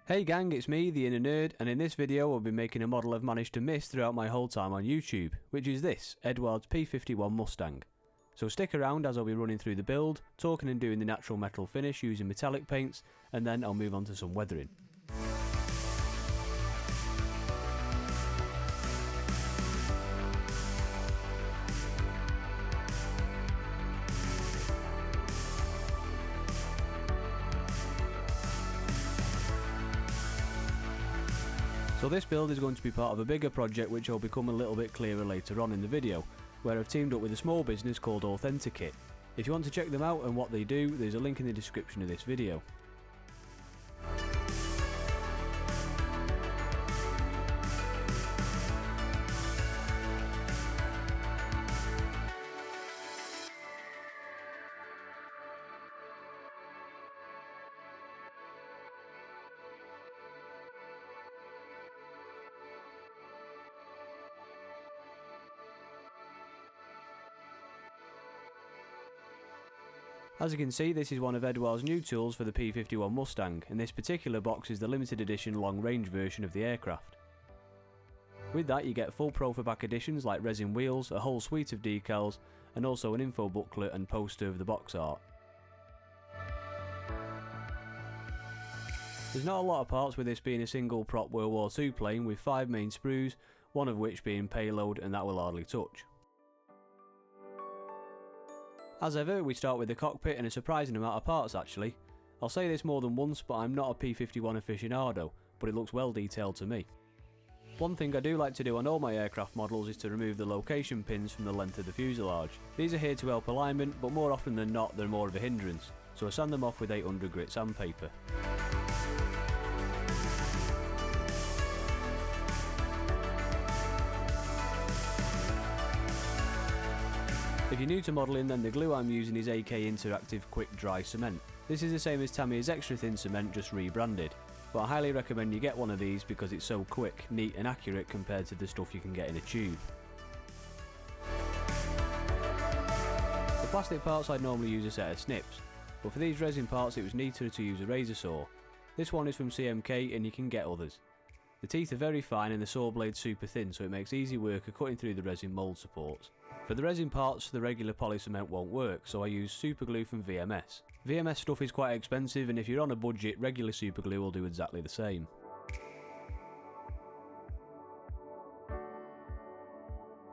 Hey gang, it's me, the Inner Nerd, and in this video I'll be making a model I've managed to miss throughout my whole time on YouTube, which is this, Eduard's P-51 Mustang. So stick around as I'll be running through the build, talking and doing the natural metal finish using metallic paints, and then I'll move on to some weathering. So this build is going to be part of a bigger project which will become a little bit clearer later on in the video, where I've teamed up with a small business called Authenticate. If you want to check them out and what they do, there's a link in the description of this video. As you can see, this is one of Eduard's new tools for the P-51 Mustang, and this particular box is the limited edition long range version of the aircraft. With that you get full profile additions like resin wheels, a whole suite of decals, and also an info booklet and poster of the box art. There's not a lot of parts with this being a single prop World War II plane with 5 main sprues, one of which being payload, and that will hardly touch. As ever, we start with the cockpit and a surprising amount of parts actually. I'll say this more than once, but I'm not a P-51 aficionado, but it looks well detailed to me. One thing I do like to do on all my aircraft models is to remove the location pins from the length of the fuselage. These are here to help alignment, but more often than not they're more of a hindrance, so I sand them off with 800 grit sandpaper. If you're new to modelling, then the glue I'm using is AK Interactive Quick Dry Cement. This is the same as Tamiya's Extra Thin Cement, just rebranded, but I highly recommend you get one of these because it's so quick, neat and accurate compared to the stuff you can get in a tube. For plastic parts I'd normally use a set of snips, but for these resin parts it was neater to use a razor saw. This one is from CMK and you can get others. The teeth are very fine and the saw blade's super thin, so it makes easy work of cutting through the resin mould supports. For the resin parts, the regular poly cement won't work, so I use super glue from VMS. VMS stuff is quite expensive, and if you're on a budget, regular super glue will do exactly the same.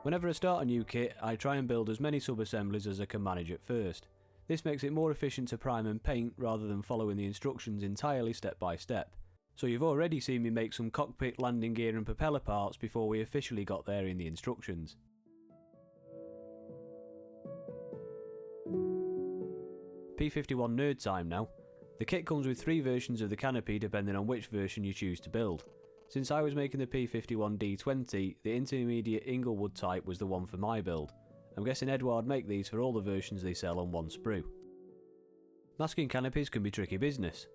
Whenever I start a new kit, I try and build as many sub-assemblies as I can manage at first. This makes it more efficient to prime and paint rather than following the instructions entirely step by step. So you've already seen me make some cockpit, landing gear and propeller parts before we officially got there in the instructions. P-51 nerd time now. The kit comes with 3 versions of the canopy depending on which version you choose to build. Since I was making the P-51D 20, the intermediate Inglewood type was the one for my build. I'm guessing Eduard make these for all the versions they sell on one sprue. Masking canopies can be tricky business.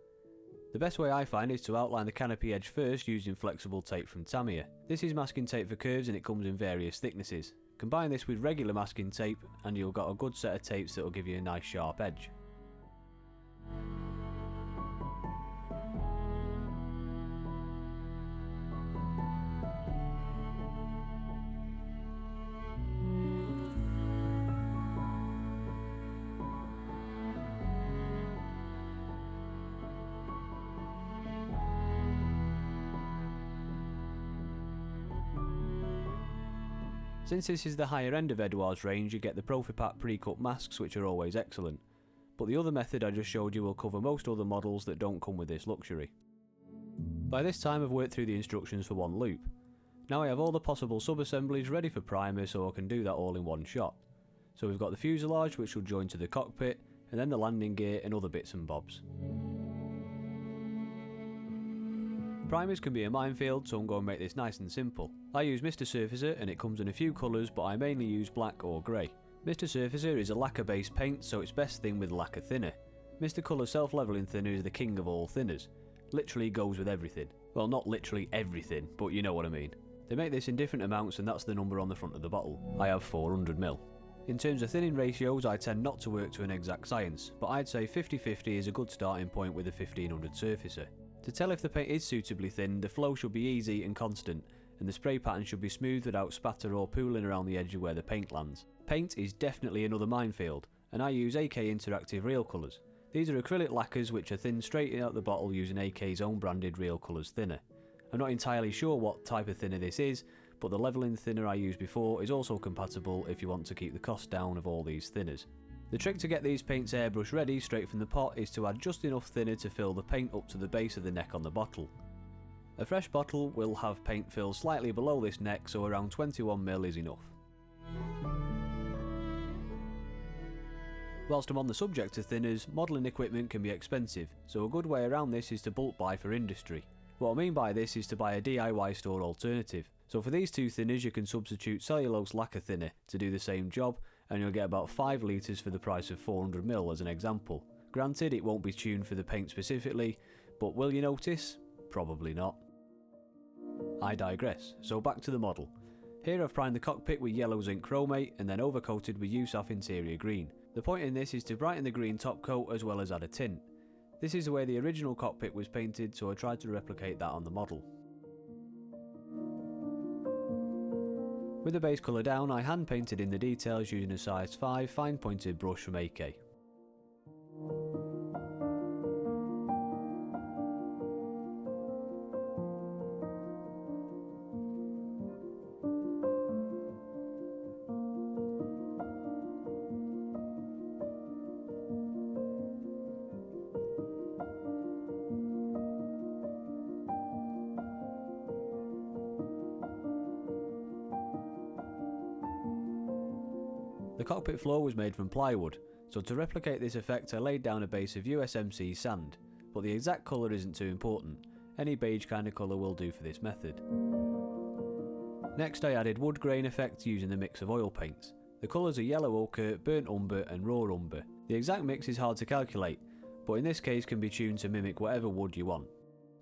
The best way I find is to outline the canopy edge first using flexible tape from Tamiya. This is masking tape for curves and it comes in various thicknesses. Combine this with regular masking tape and you'll got a good set of tapes that will give you a nice sharp edge. Since this is the higher end of Eduard's range, you get the Profipat pre-cut masks, which are always excellent, but the other method I just showed you will cover most other models that don't come with this luxury. By this time I've worked through the instructions for one loop. Now I have all the possible sub-assemblies ready for primer, so I can do that all in one shot. So we've got the fuselage which will join to the cockpit, and then the landing gear and other bits and bobs. Primers can be a minefield, so I'm going to make this nice and simple. I use Mr. Surfacer and it comes in a few colours, but I mainly use black or grey. Mr. Surfacer is a lacquer based paint, so it's best thing with lacquer thinner. Mr. Colour self-leveling thinner is the king of all thinners. Literally goes with everything. Well, not literally everything, but you know what I mean. They make this in different amounts and that's the number on the front of the bottle. I have 400ml. In terms of thinning ratios, I tend not to work to an exact science, but I'd say 50-50 is a good starting point with a 1500 surfacer. To tell if the paint is suitably thin, the flow should be easy and constant, and the spray pattern should be smooth without spatter or pooling around the edge of where the paint lands. Paint is definitely another minefield, and I use AK Interactive Real Colours. These are acrylic lacquers which are thinned straight out the bottle using AK's own branded Real Colours thinner. I'm not entirely sure what type of thinner this is, but the levelling thinner I used before is also compatible if you want to keep the cost down of all these thinners. The trick to get these paints airbrush ready straight from the pot is to add just enough thinner to fill the paint up to the base of the neck on the bottle. A fresh bottle will have paint filled slightly below this neck, so around 21mm is enough. Whilst I'm on the subject of thinners, modelling equipment can be expensive, so a good way around this is to bulk buy for industry. What I mean by this is to buy a DIY store alternative. So for these two thinners you can substitute cellulose lacquer thinner to do the same job, and you'll get about 5 litres for the price of 400ml as an example. Granted, it won't be tuned for the paint specifically, but will you notice? Probably not. I digress, so back to the model. Here I've primed the cockpit with yellow zinc chromate and then overcoated with USAF interior green. The point in this is to brighten the green top coat as well as add a tint. This is the way the original cockpit was painted, so I tried to replicate that on the model. With the base colour down, I hand painted in the details using a size 5 fine pointed brush from AK. The cockpit floor was made from plywood, so to replicate this effect I laid down a base of USMC sand, but the exact colour isn't too important, any beige kind of colour will do for this method. Next I added wood grain effect using a mix of oil paints. The colours are yellow ochre, burnt umber and raw umber. The exact mix is hard to calculate, but in this case can be tuned to mimic whatever wood you want.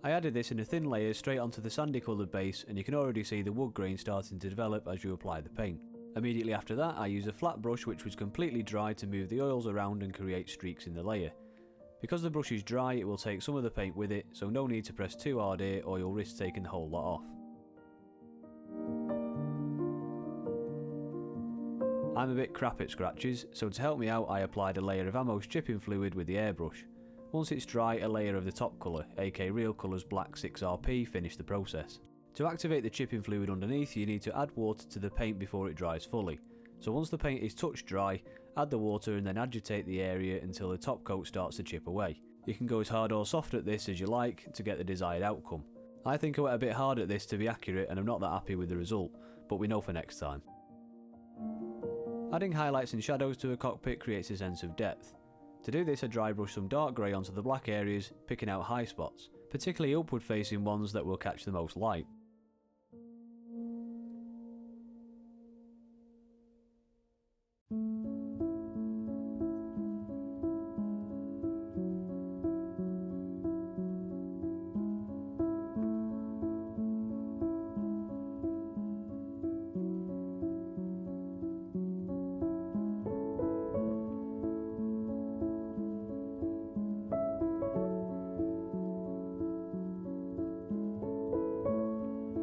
I added this in a thin layer straight onto the sandy coloured base, and you can already see the wood grain starting to develop as you apply the paint. Immediately after that I used a flat brush which was completely dry to move the oils around and create streaks in the layer. Because the brush is dry it will take some of the paint with it, so no need to press too hard here or you'll risk taking the whole lot off. I'm a bit crap at scratches, so to help me out I applied a layer of Ammo's chipping fluid with the airbrush. Once it's dry, a layer of the top colour, AK Real Colours Black 6RP, finished the process. To activate the chipping fluid underneath you need to add water to the paint before it dries fully. So once the paint is touch dry, add the water and then agitate the area until the top coat starts to chip away. You can go as hard or soft at this as you like to get the desired outcome. I think I went a bit hard at this to be accurate and I'm not that happy with the result, but we know for next time. Adding highlights and shadows to a cockpit creates a sense of depth. To do this I dry brush some dark grey onto the black areas, picking out high spots, particularly upward facing ones that will catch the most light.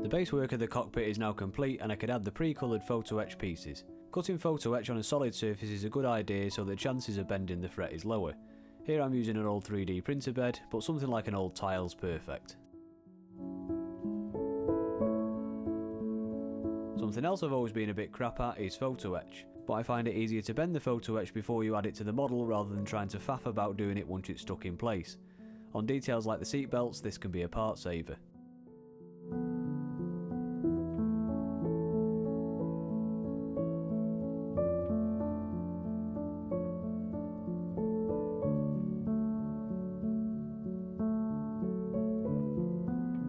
The base work of the cockpit is now complete and I could add the pre-coloured photo etch pieces. Cutting photo etch on a solid surface is a good idea so the chances of bending the fret is lower. Here I'm using an old 3D printer bed, but something like an old tile's perfect. Something else I've always been a bit crap at is photo etch, but I find it easier to bend the photo etch before you add it to the model rather than trying to faff about doing it once it's stuck in place. On details like the seat belts this can be a part saver.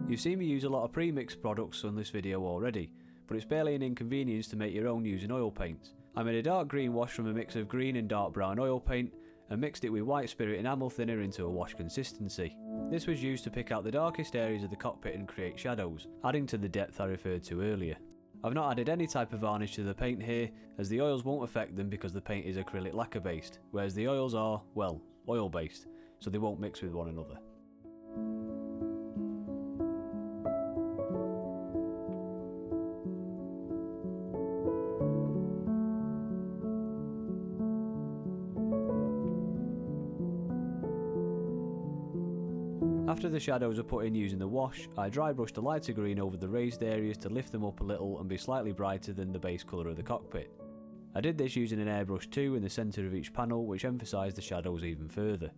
You've seen me use a lot of pre-mixed products on this video already, but it's barely an inconvenience to make your own using oil paints. I made a dark green wash from a mix of green and dark brown oil paint and mixed it with white spirit enamel thinner into a wash consistency. This was used to pick out the darkest areas of the cockpit and create shadows, adding to the depth I referred to earlier. I've not added any type of varnish to the paint here, as the oils won't affect them because the paint is acrylic lacquer based, whereas the oils are, well, oil based, so they won't mix with one another. After the shadows are put in using the wash, I dry brushed a lighter green over the raised areas to lift them up a little and be slightly brighter than the base colour of the cockpit. I did this using an Airbrush 2 in the centre of each panel, which emphasised the shadows even further.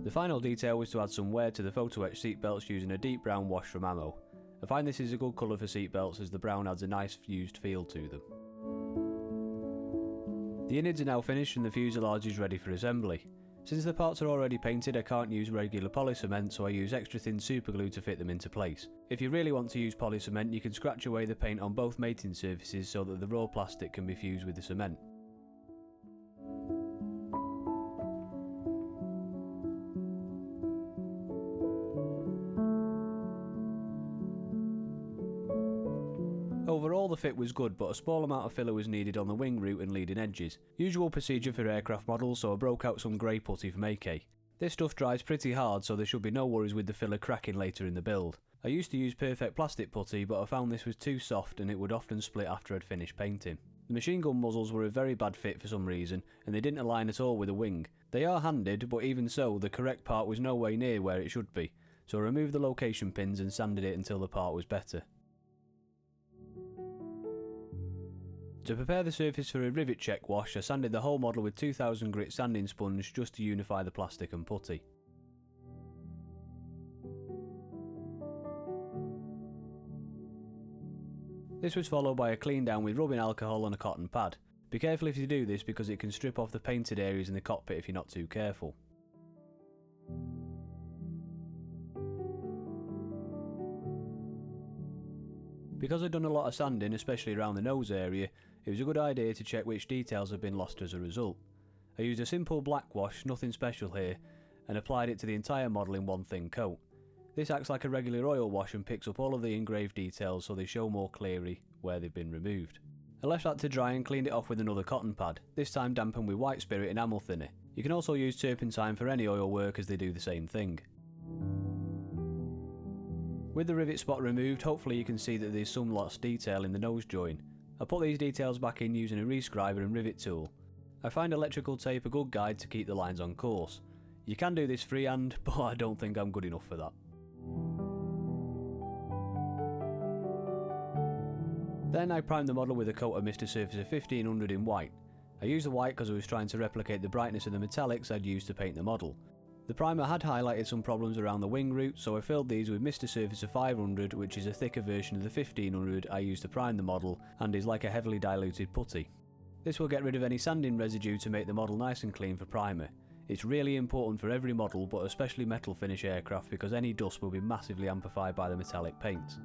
The final detail was to add some wear to the photo etch seatbelts using a deep brown wash from Ammo. I find this is a good colour for seatbelts as the brown adds a nice fused feel to them. The innards are now finished and the fuselage is ready for assembly. Since the parts are already painted, I can't use regular polycement, so I use extra thin superglue to fit them into place. If you really want to use polycement, you can scratch away the paint on both mating surfaces so that the raw plastic can be fused with the cement. Overall the fit was good, but a small amount of filler was needed on the wing root and leading edges. Usual procedure for aircraft models, so I broke out some grey putty from AK. This stuff dries pretty hard, so there should be no worries with the filler cracking later in the build. I used to use perfect plastic putty, but I found this was too soft and it would often split after I'd finished painting. The machine gun muzzles were a very bad fit for some reason, and they didn't align at all with the wing. They are handed, but even so, the correct part was no way near where it should be, so I removed the location pins and sanded it until the part was better. To prepare the surface for a rivet check wash, I sanded the whole model with 2000 grit sanding sponge just to unify the plastic and putty. This was followed by a clean down with rubbing alcohol on a cotton pad. Be careful if you do this because it can strip off the painted areas in the cockpit if you're not too careful. Because I'd done a lot of sanding, especially around the nose area, it was a good idea to check which details had been lost as a result. I used a simple black wash, nothing special here, and applied it to the entire model in one thin coat. This acts like a regular oil wash and picks up all of the engraved details so they show more clearly where they've been removed. I left that to dry and cleaned it off with another cotton pad, this time dampened with white spirit enamel thinner. You can also use turpentine for any oil work as they do the same thing. With the rivet spot removed, hopefully you can see that there's some lost detail in the nose join. I put these details back in using a rescriber and rivet tool. I find electrical tape a good guide to keep the lines on course. You can do this freehand, but I don't think I'm good enough for that. Then I primed the model with a coat of Mr. Surfacer 1500 in white. I used the white because I was trying to replicate the brightness of the metallics I'd used to paint the model. The primer had highlighted some problems around the wing root, so I filled these with Mr. Surfacer 500, which is a thicker version of the 1500 I used to prime the model and is like a heavily diluted putty. This will get rid of any sanding residue to make the model nice and clean for primer. It's really important for every model, but especially metal finish aircraft, because any dust will be massively amplified by the metallic paints.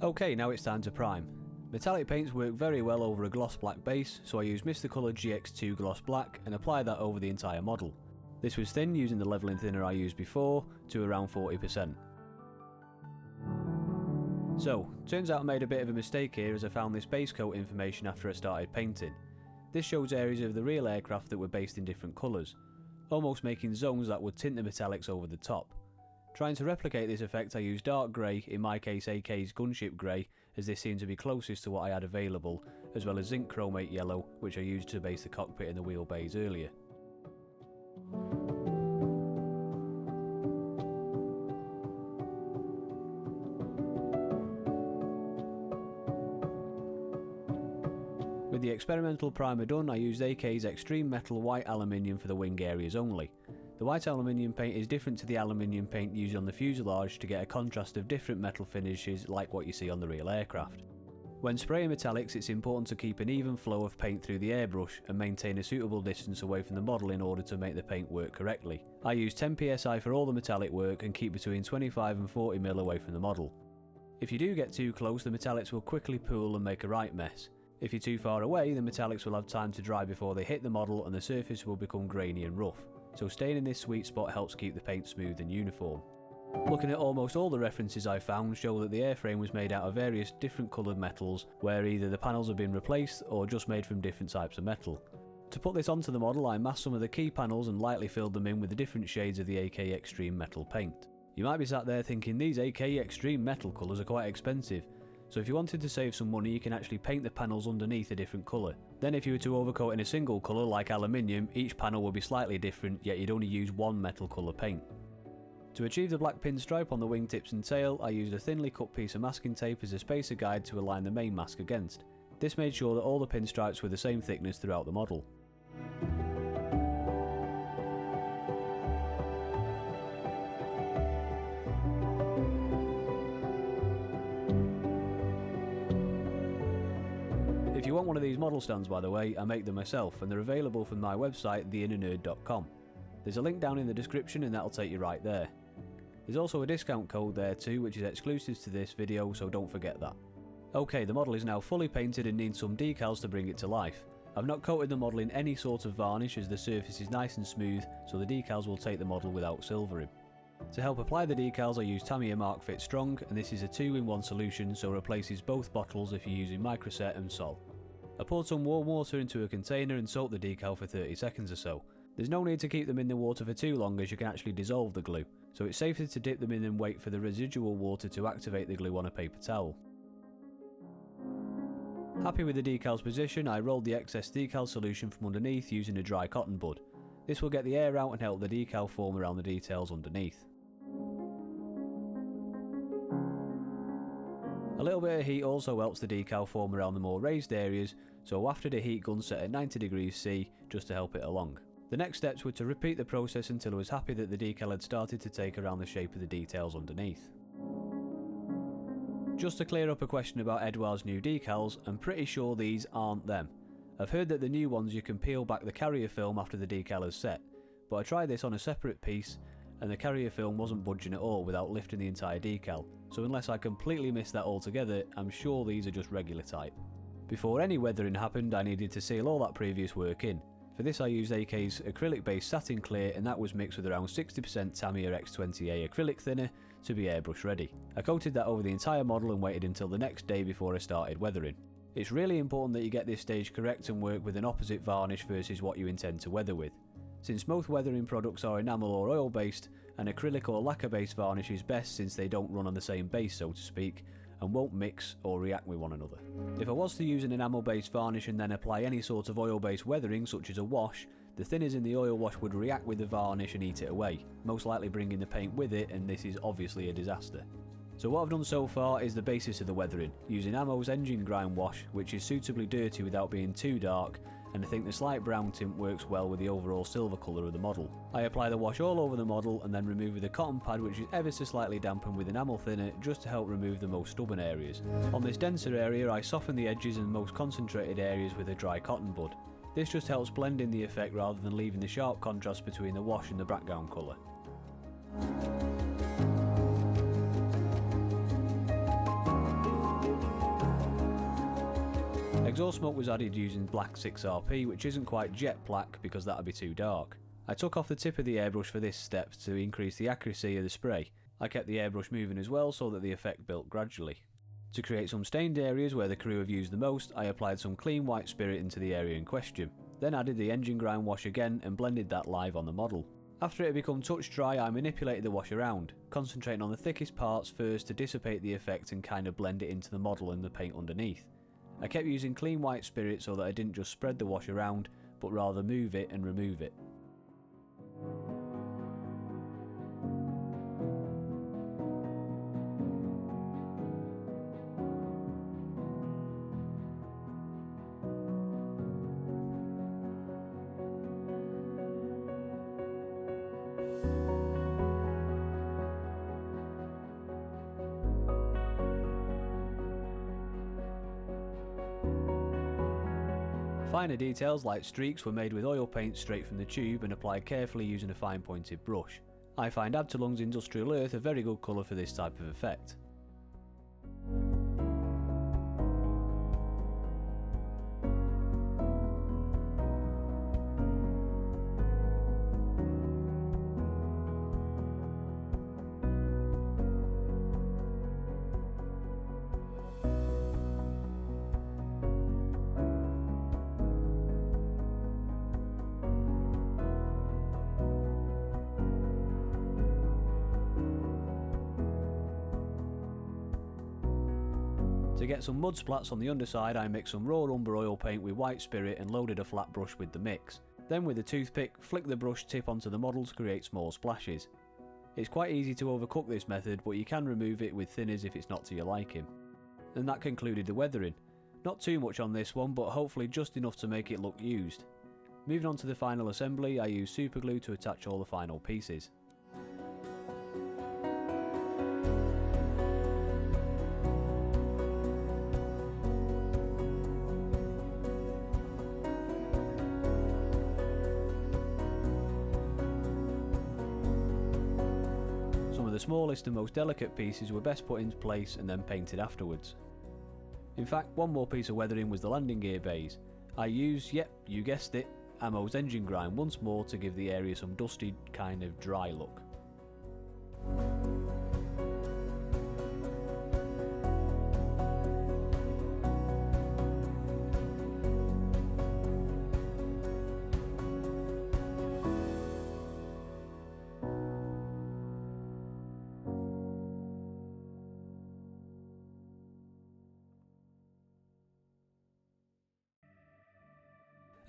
Okay, now it's time to prime. Metallic paints work very well over a gloss black base, so I used Mr. Colour GX2 Gloss Black and applied that over the entire model. This was thin using the levelling thinner I used before to around 40%. So, turns out I made a bit of a mistake here as I found this base coat information after I started painting. This shows areas of the real aircraft that were based in different colours, almost making zones that would tint the metallics over the top. Trying to replicate this effect I used dark grey, in my case AK's gunship grey, as this seemed to be closest to what I had available, as well as zinc chromate yellow, which I used to base the cockpit and the wheel bays earlier. With the experimental primer done, I used AK's Extreme Metal White Aluminium for the wing areas only. The white aluminium paint is different to the aluminium paint used on the fuselage to get a contrast of different metal finishes like what you see on the real aircraft. When spraying metallics, it's important to keep an even flow of paint through the airbrush and maintain a suitable distance away from the model in order to make the paint work correctly. I use 10 psi for all the metallic work and keep between 25 and 40 mil away from the model. If you do get too close, the metallics will quickly pool and make a right mess. If you're too far away, the metallics will have time to dry before they hit the model and the surface will become grainy and rough. So staying in this sweet spot helps keep the paint smooth and uniform. Looking at almost all the references I found show that the airframe was made out of various different coloured metals, where either the panels have been replaced or just made from different types of metal. To put this onto the model, I masked some of the key panels and lightly filled them in with the different shades of the AK Extreme Metal paint. You might be sat there thinking these AK Extreme Metal colours are quite expensive, so if you wanted to save some money you can actually paint the panels underneath a different colour. Then if you were to overcoat in a single colour like aluminium, each panel would be slightly different, yet you'd only use one metal colour paint. To achieve the black pinstripe on the wingtips and tail, I used a thinly cut piece of masking tape as a spacer guide to align the main mask against. This made sure that all the pinstripes were the same thickness throughout the model. If you want one of these model stands, by the way, I make them myself and they're available from my website theinnernerd.com. There's a link down in the description and that'll take you right there. There's also a discount code there too, which is exclusive to this video, so don't forget that. Okay, the model is now fully painted and needs some decals to bring it to life. I've not coated the model in any sort of varnish as the surface is nice and smooth, so the decals will take the model without silvering. To help apply the decals I use Tamiya Mark Fit Strong, and this is a 2-in-1 solution, so replaces both bottles if you're using microset and sol. I poured some warm water into a container and soaked the decal for 30 seconds or so. There's no need to keep them in the water for too long as you can actually dissolve the glue, so it's safer to dip them in and wait for the residual water to activate the glue on a paper towel. Happy with the decal's position, I rolled the excess decal solution from underneath using a dry cotton bud. This will get the air out and help the decal form around the details underneath. A little bit of heat also helps the decal form around the more raised areas, so I wafted a heat gun set at 90 degrees C just to help it along. The next steps were to repeat the process until I was happy that the decal had started to take around the shape of the details underneath. Just to clear up a question about Eduard's new decals, I'm pretty sure these aren't them. I've heard that the new ones you can peel back the carrier film after the decal is set, but I tried this on a separate piece and the carrier film wasn't budging at all without lifting the entire decal, so unless I completely missed that altogether, I'm sure these are just regular type. Before any weathering happened, I needed to seal all that previous work in. For this I used AK's acrylic based satin clear, and that was mixed with around 60% Tamiya X20A acrylic thinner to be airbrush ready. I coated that over the entire model and waited until the next day before I started weathering. It's really important that you get this stage correct and work with an opposite varnish versus what you intend to weather with. Since most weathering products are enamel or oil based, an acrylic or lacquer based varnish is best since they don't run on the same base, so to speak, and won't mix or react with one another. If I was to use an enamel based varnish and then apply any sort of oil based weathering such as a wash, the thinners in the oil wash would react with the varnish and eat it away, most likely bringing the paint with it, and this is obviously a disaster. So what I've done so far is the basis of the weathering, using Ammo's engine grind wash, which is suitably dirty without being too dark, and I think the slight brown tint works well with the overall silver colour of the model. I apply the wash all over the model and then remove with a cotton pad which is ever so slightly dampened with enamel thinner just to help remove the most stubborn areas. On this denser area I soften the edges and most concentrated areas with a dry cotton bud. This just helps blend in the effect rather than leaving the sharp contrast between the wash and the background colour. Exhaust smoke was added using black 6RP, which isn't quite jet black because that would be too dark. I took off the tip of the airbrush for this step to increase the accuracy of the spray. I kept the airbrush moving as well so that the effect built gradually. To create some stained areas where the crew have used the most, I applied some clean white spirit into the area in question, then added the engine grind wash again and blended that live on the model. After it had become touch dry, I manipulated the wash around, concentrating on the thickest parts first to dissipate the effect and kind of blend it into the model and the paint underneath. I kept using clean white spirit so that I didn't just spread the wash around, but rather move it and remove it. Finer details like streaks were made with oil paint straight from the tube and applied carefully using a fine pointed brush. I find Abtelung's Industrial Earth a very good colour for this type of effect. To get some mud splats on the underside, I mixed some raw umber oil paint with white spirit and loaded a flat brush with the mix. Then with a toothpick, flick the brush tip onto the model to create small splashes. It's quite easy to overcook this method, but you can remove it with thinners if it's not to your liking. And that concluded the weathering. Not too much on this one, but hopefully just enough to make it look used. Moving on to the final assembly, I used super glue to attach all the final pieces. The smallest and most delicate pieces were best put into place and then painted afterwards. In fact, one more piece of weathering was the landing gear bays. I used, yep, you guessed it, Ammo's engine grind once more to give the area some dusty, kind of dry look.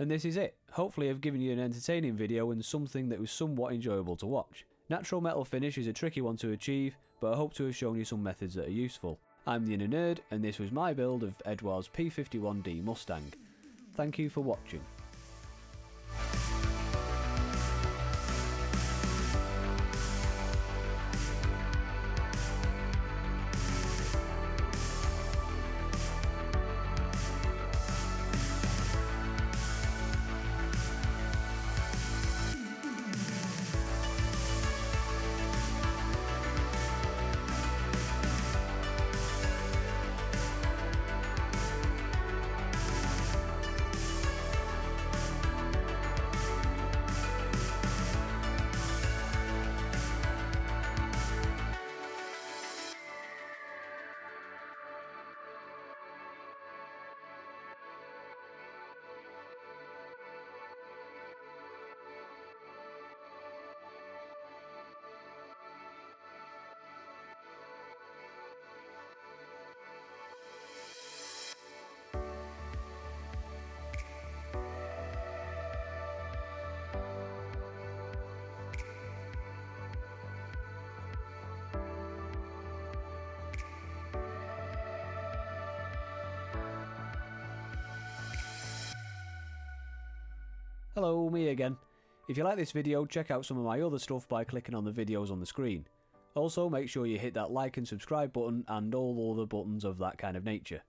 And this is it. Hopefully I've given you an entertaining video and something that was somewhat enjoyable to watch. Natural metal finish is a tricky one to achieve, but I hope to have shown you some methods that are useful. I'm the Inner Nerd, and this was my build of Eduard's P-51D Mustang. Thank you for watching. Hello, me again. If you like this video, check out some of my other stuff by clicking on the videos on the screen. Also, make sure you hit that like and subscribe button and all other buttons of that kind of nature.